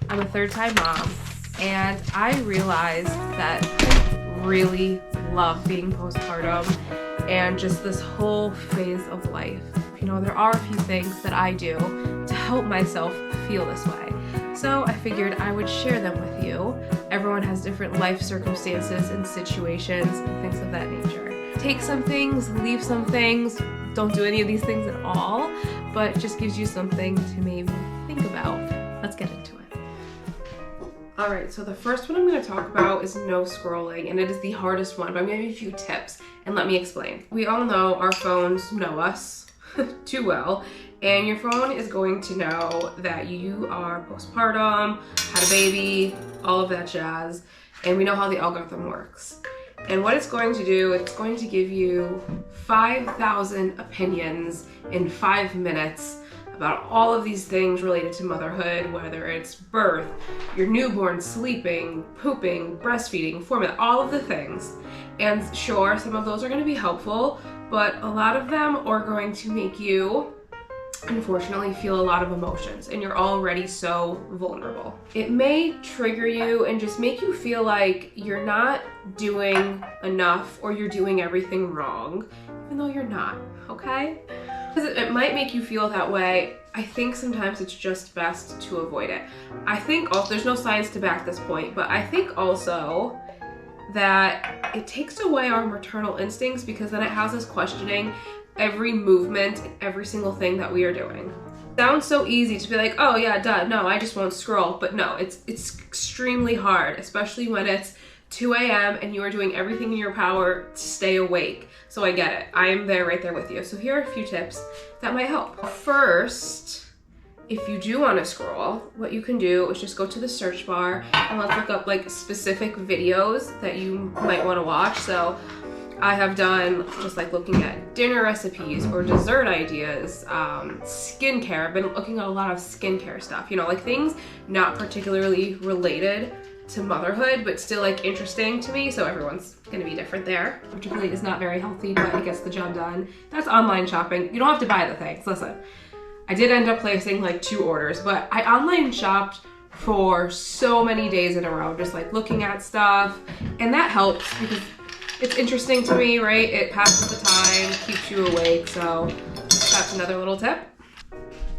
I'm a third-time mom, and I realized that I really love being postpartum and just this whole phase of life. You know, there are a few things that I do to help myself feel this way. So I figured I would share them with you. Everyone has different life circumstances and situations and things of that nature. Take some things, leave some things, don't do any of these things at all, but it just gives you something to maybe think about. Let's get into it. All right, so the first one I'm gonna talk about is no scrolling, and it is the hardest one, but I'm gonna give you a few tips, and let me explain. We all know our phones know us too well, and your phone is going to know that you are postpartum, had a baby, all of that jazz, and we know how the algorithm works. And what it's going to do, it's going to give you 5,000 opinions in 5 minutes about all of these things related to motherhood, whether it's birth, your newborn, sleeping, pooping, breastfeeding, formula, all of the things. And sure, some of those are going to be helpful, but a lot of them are going to make you, unfortunately, feel a lot of emotions, and you're already so vulnerable. It may trigger you and just make you feel like you're not doing enough or you're doing everything wrong, even though you're not, okay? Because it might make you feel that way. I think sometimes it's just best to avoid it. I think also, there's no science to back this point, but I think also that it takes away our maternal instincts, because then it has us questioning every movement, every single thing that we are doing. It sounds so easy to be like, oh yeah, duh, no, I just won't scroll. But no, it's extremely hard, especially when it's 2 a.m. and you are doing everything in your power to stay awake. So I get it. I am there, right there with you. So here are a few tips that might help. First, if you do want to scroll, what you can do is just go to the search bar and let's look up like specific videos that you might want to watch. So I have done just like looking at dinner recipes or dessert ideas, skincare. I've been looking at a lot of skincare stuff, you know, like things not particularly related to motherhood, but still like interesting to me. So everyone's gonna be different there, which really is not very healthy, but it gets the job done. That's online shopping. You don't have to buy the things. Listen, I did end up placing like 2 orders, but I online shopped for so many days in a row, just like looking at stuff, and that helps because it's interesting to me, right? It passes the time, keeps you awake, so that's another little tip.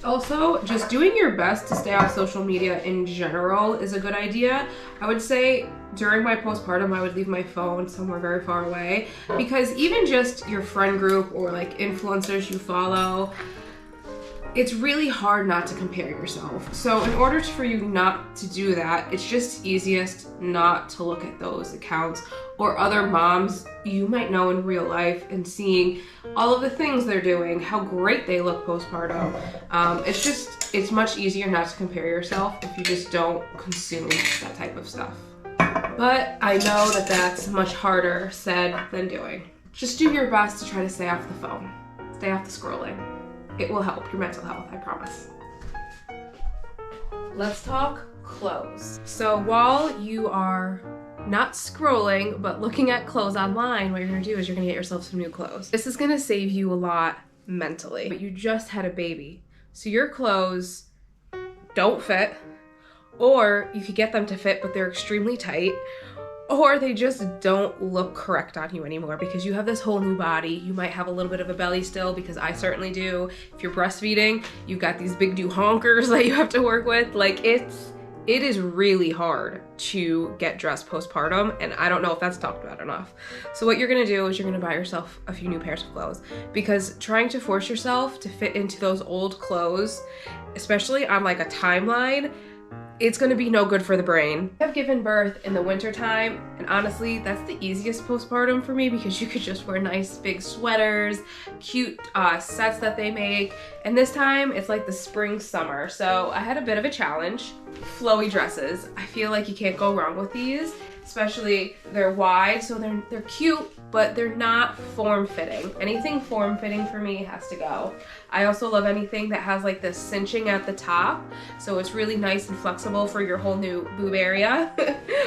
Also, just doing your best to stay off social media in general is a good idea. I would say during my postpartum, I would leave my phone somewhere very far away, because even just your friend group or like influencers you follow, it's really hard not to compare yourself. So in order for you not to do that, it's just easiest not to look at those accounts or other moms you might know in real life and seeing all of the things they're doing, how great they look postpartum. It's much easier not to compare yourself if you just don't consume that type of stuff. But I know that that's much harder said than doing. Just do your best to try to stay off the phone, stay off the scrolling. It will help your mental health, I promise. Let's talk clothes. So while you are not scrolling, but looking at clothes online, what you're gonna do is you're gonna get yourself some new clothes. This is gonna save you a lot mentally, but you just had a baby. So your clothes don't fit, or you could get them to fit, but they're extremely tight, or they just don't look correct on you anymore because you have this whole new body. You might have a little bit of a belly still, because I certainly do. If you're breastfeeding, you've got these big new honkers that you have to work with. Like it is really hard to get dressed postpartum, and I don't know if that's talked about enough. So what you're gonna do is you're gonna buy yourself a few new pairs of clothes, because trying to force yourself to fit into those old clothes, especially on like a timeline, it's gonna be no good for the brain. I've given birth in the winter time, and honestly, that's the easiest postpartum for me, because you could just wear nice big sweaters, cute sets that they make. And this time, it's like the spring, summer. So I had a bit of a challenge. Flowy dresses. I feel like you can't go wrong with these, especially they're wide, so they're cute, but they're not form-fitting. Anything form-fitting for me has to go. I also love anything that has like this cinching at the top, so it's really nice and flexible for your whole new boob area,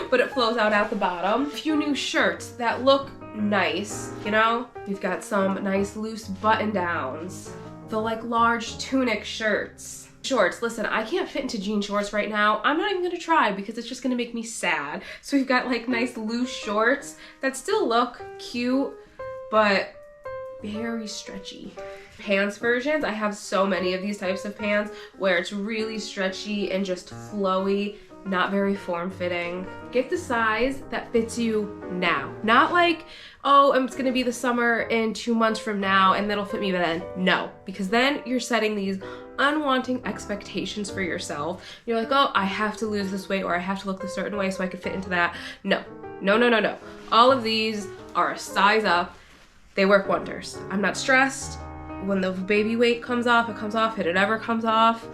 but it flows out the bottom. A few new shirts that look nice, you know? We've got some nice loose button-downs, the like large tunic shirts. Shorts, listen, I can't fit into jean shorts right now. I'm not even gonna try because it's just gonna make me sad. So we've got like nice loose shorts that still look cute, but very stretchy. Pants versions, I have so many of these types of pants where it's really stretchy and just flowy, not very form-fitting. Get the size that fits you now. Not like, oh, it's gonna be the summer in 2 months from now and that'll fit me then. No, because then you're setting these unwanted expectations for yourself. You're like, oh, I have to lose this weight or I have to look a certain way so I can fit into that. No, no, no, no, no. All of these are a size up. They work wonders. I'm not stressed. When the baby weight comes off, it comes off. If it ever comes off,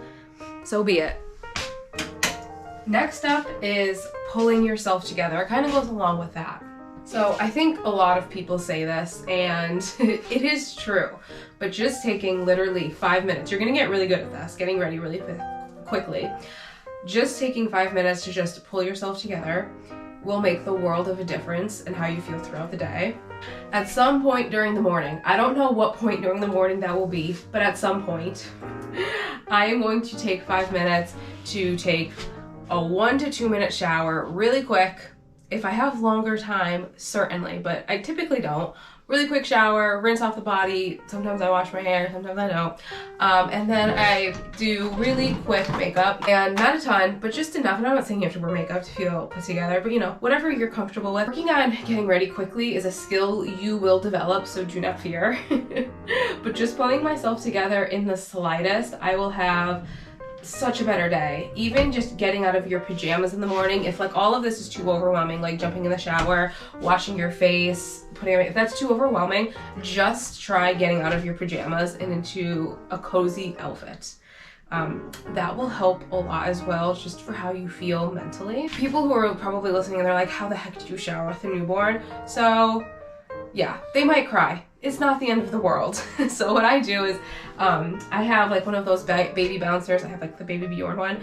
so be it. Next up is pulling yourself together. It kind of goes along with that. So I think a lot of people say this, and it is true, but just taking literally 5 minutes, you're gonna get really good at this, getting ready really quickly. Just taking 5 minutes to just pull yourself together will make the world of a difference in how you feel throughout the day. At some point during the morning, I don't know what point during the morning that will be, but at some point, I am going to take 5 minutes to take a 1 to 2 minute shower really quick. If I have longer time, certainly, but I typically don't. Really quick shower, rinse off the body. Sometimes I wash my hair, sometimes I don't. And then I do really quick makeup, and not a ton, but just enough. And I'm not saying you have to wear makeup to feel put together, but you know, whatever you're comfortable with. Working on getting ready quickly is a skill you will develop, so do not fear. But just pulling myself together in the slightest, I will have such a better day. Even just getting out of your pajamas in the morning, if like all of this is too overwhelming, like jumping in the shower, washing your face, if that's too overwhelming, just try getting out of your pajamas and into a cozy outfit. That will help a lot as well, just for how you feel mentally. People who are probably listening and they're like, how the heck did you shower with a newborn? So yeah, they might cry. It's not the end of the world. So what I do is, I have like one of those baby bouncers. I have like the baby Bjorn one.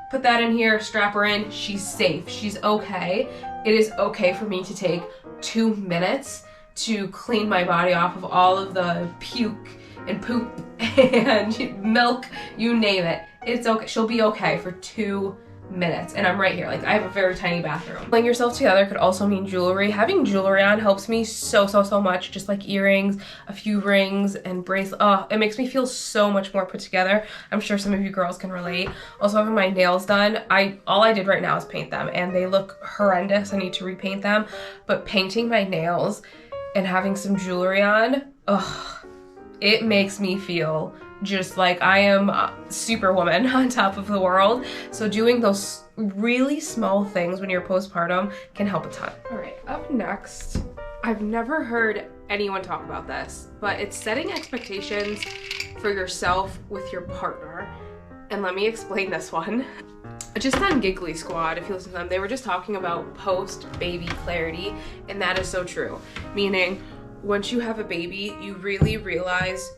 Put that in here, strap her in. She's safe. She's okay. It is okay for me to take 2 minutes to clean my body off of all of the puke and poop and milk, you name it. It's okay. She'll be okay for 2 minutes, and I'm right here. Like, I have a very tiny bathroom. Pulling yourself together could also mean jewelry. Having jewelry on helps me so much, just like earrings, a few rings, and bracelets. Oh, it makes me feel so much more put together. I'm sure some of you girls can relate. Also, having my nails done, all I did right now is paint them, and they look horrendous. I need to repaint them, but painting my nails and having some jewelry on, it makes me feel just like I am Superwoman on top of the world. So doing those really small things when you're postpartum can help a ton. All right, up next, I've never heard anyone talk about this, but it's setting expectations for yourself with your partner. And let me explain this one. Just on Giggly Squad, if you listen to them, they were just talking about post-baby clarity, and that is so true. Meaning, once you have a baby, you really realize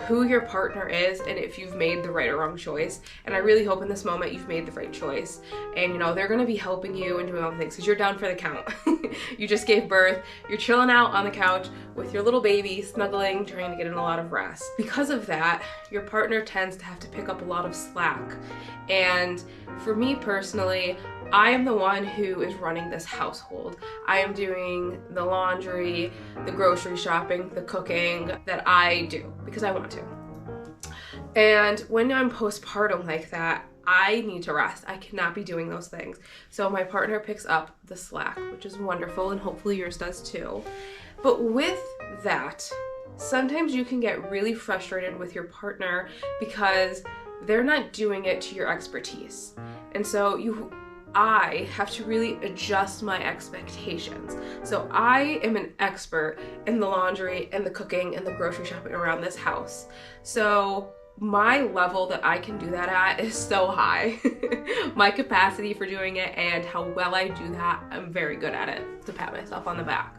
who your partner is and if you've made the right or wrong choice. And I really hope in this moment you've made the right choice. And you know, they're gonna be helping you and doing all the things because you're down for the count. You just gave birth, you're chilling out on the couch with your little baby, snuggling, trying to get in a lot of rest. Because of that, your partner tends to have to pick up a lot of slack. And for me personally, I am the one who is running this household. I am doing the laundry, the grocery shopping, the cooking that I do because I want to. And when I'm postpartum like that, I need to rest. I cannot be doing those things. So my partner picks up the slack, which is wonderful, and hopefully yours does too. But with that, sometimes you can get really frustrated with your partner because they're not doing it to your expertise. And so I have to really adjust my expectations. So I am an expert in the laundry and the cooking and the grocery shopping around this house. So my level that I can do that at is so high. My capacity for doing it and how well I do that, I'm very good at it, to pat myself on the back.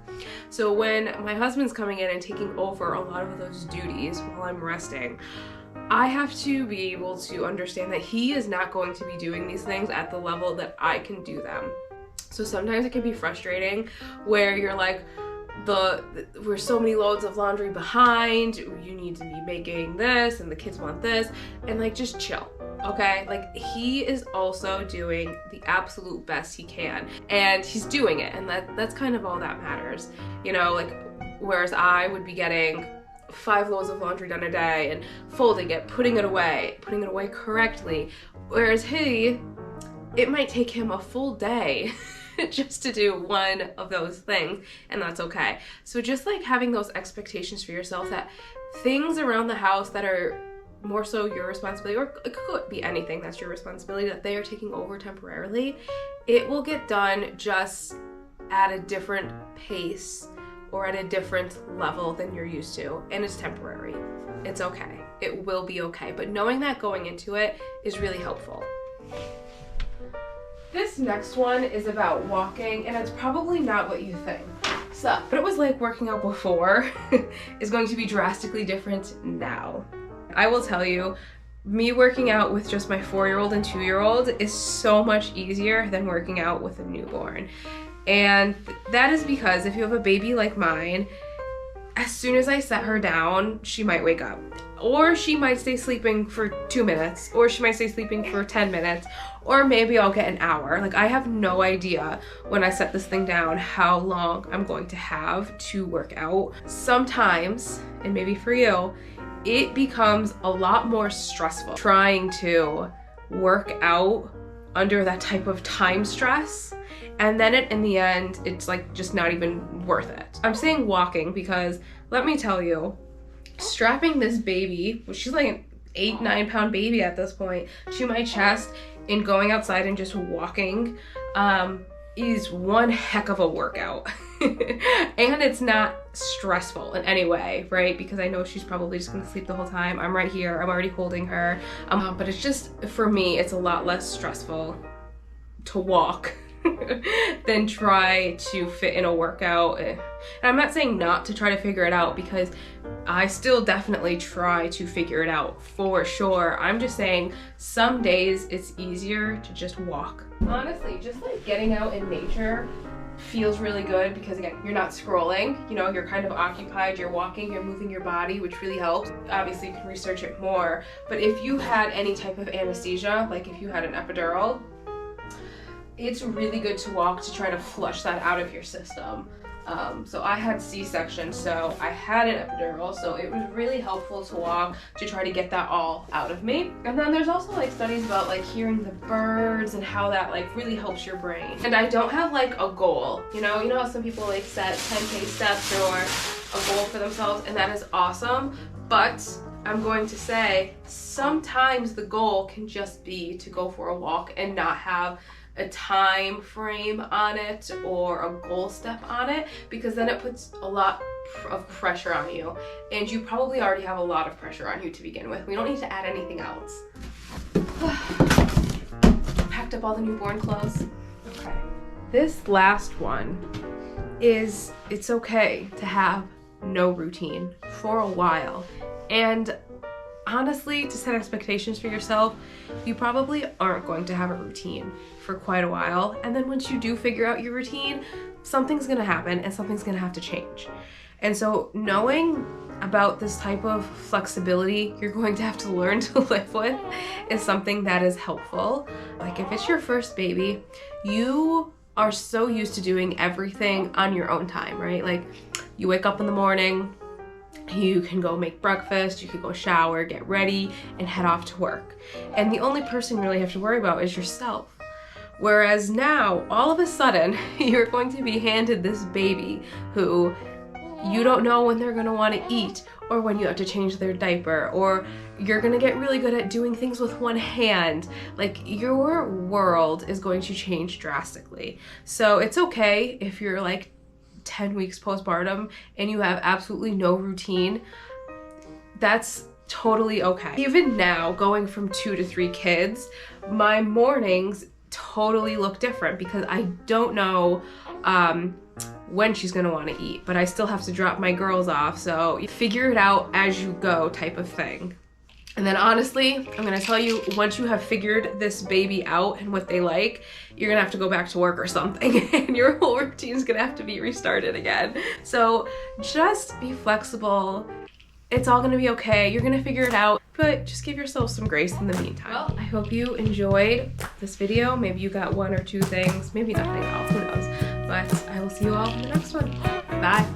So when my husband's coming in and taking over a lot of those duties while I'm resting, I have to be able to understand that he is not going to be doing these things at the level that I can do them. So sometimes it can be frustrating where you're like, we're so many loads of laundry behind, you need to be making this and the kids want this, and like, just chill. okay? Like, he is also doing the absolute best he can, and he's doing it, and that's kind of all that matters. You know, like, whereas I would be getting 5 loads of laundry done a day and folding it, putting it away correctly, whereas it might take him a full day just to do one of those things, and that's okay. So just like having those expectations for yourself that things around the house that are more so your responsibility, or it could be anything that's your responsibility, that they are taking over temporarily, it will get done just at a different pace or at a different level than you're used to, and it's temporary. It's okay. It will be okay. But knowing that going into it is really helpful. This next one is about walking, and it's probably not what you think. So, but it was like working out before is going to be drastically different now. I will tell you, me working out with just my 4-year-old and 2-year-old is so much easier than working out with a newborn. And that is because if you have a baby like mine, as soon as I set her down, she might wake up. Or she might stay sleeping for 2 minutes, or she might stay sleeping for 10 minutes, or maybe I'll get an hour. Like, I have no idea when I set this thing down how long I'm going to have to work out. Sometimes, and maybe for you, it becomes a lot more stressful trying to work out under that type of time stress. And then in the end, it's like just not even worth it. I'm saying walking because let me tell you, strapping this baby, she's like an 8-9 pound baby at this point, to my chest and going outside and just walking is one heck of a workout. And it's not stressful in any way, right? Because I know she's probably just gonna sleep the whole time. I'm right here, I'm already holding her. But it's just, for me, it's a lot less stressful to walk than try to fit in a workout. And I'm not saying not to try to figure it out, because I still definitely try to figure it out for sure. I'm just saying some days it's easier to just walk. Honestly, just like getting out in nature feels really good because, again, you're not scrolling, you know, you're kind of occupied, you're walking, you're moving your body, which really helps. Obviously you can research it more, but if you had any type of anesthesia, like if you had an epidural, it's really good to walk to try to flush that out of your system. So I had C-section, so I had an epidural, so it was really helpful to walk to try to get that all out of me. And then there's also like studies about like hearing the birds and how that like really helps your brain. And I don't have like a goal, you know how some people like set 10K steps or a goal for themselves, and that is awesome, but I'm going to say sometimes the goal can just be to go for a walk and not have a time frame on it or a goal step on it, because then it puts a lot of pressure on you, and you probably already have a lot of pressure on you to begin with. We don't need to add anything else. Packed up all the newborn clothes. Okay. This last one is, it's okay to have no routine for a while. And honestly, to set expectations for yourself, you probably aren't going to have a routine for quite a while. And then once you do figure out your routine, something's gonna happen and something's gonna have to change. And so knowing about this type of flexibility you're going to have to learn to live with is something that is helpful. Like if it's your first baby, you are so used to doing everything on your own time, right? Like you wake up in the morning, you can go make breakfast, you can go shower, get ready, and head off to work. And the only person you really have to worry about is yourself. Whereas now, all of a sudden, you're going to be handed this baby who you don't know when they're gonna wanna eat, or when you have to change their diaper, or you're gonna get really good at doing things with one hand. Like, your world is going to change drastically. So it's okay if you're like 10 weeks postpartum and you have absolutely no routine. That's totally okay. Even now, going from 2 to 3 kids, my mornings totally look different because I don't know when she's gonna want to eat, but I still have to drop my girls off, so you figure it out as you go type of thing. And then honestly, I'm gonna tell you, once you have figured this baby out and what they like, you're gonna have to go back to work or something and your whole routine's gonna have to be restarted again. So just be flexible It's all gonna be okay. You're gonna figure it out, but just give yourself some grace in the meantime. Well, I hope you enjoyed this video. Maybe you got 1 or 2 things, maybe nothing else, who knows. But I will see you all in the next one. Bye.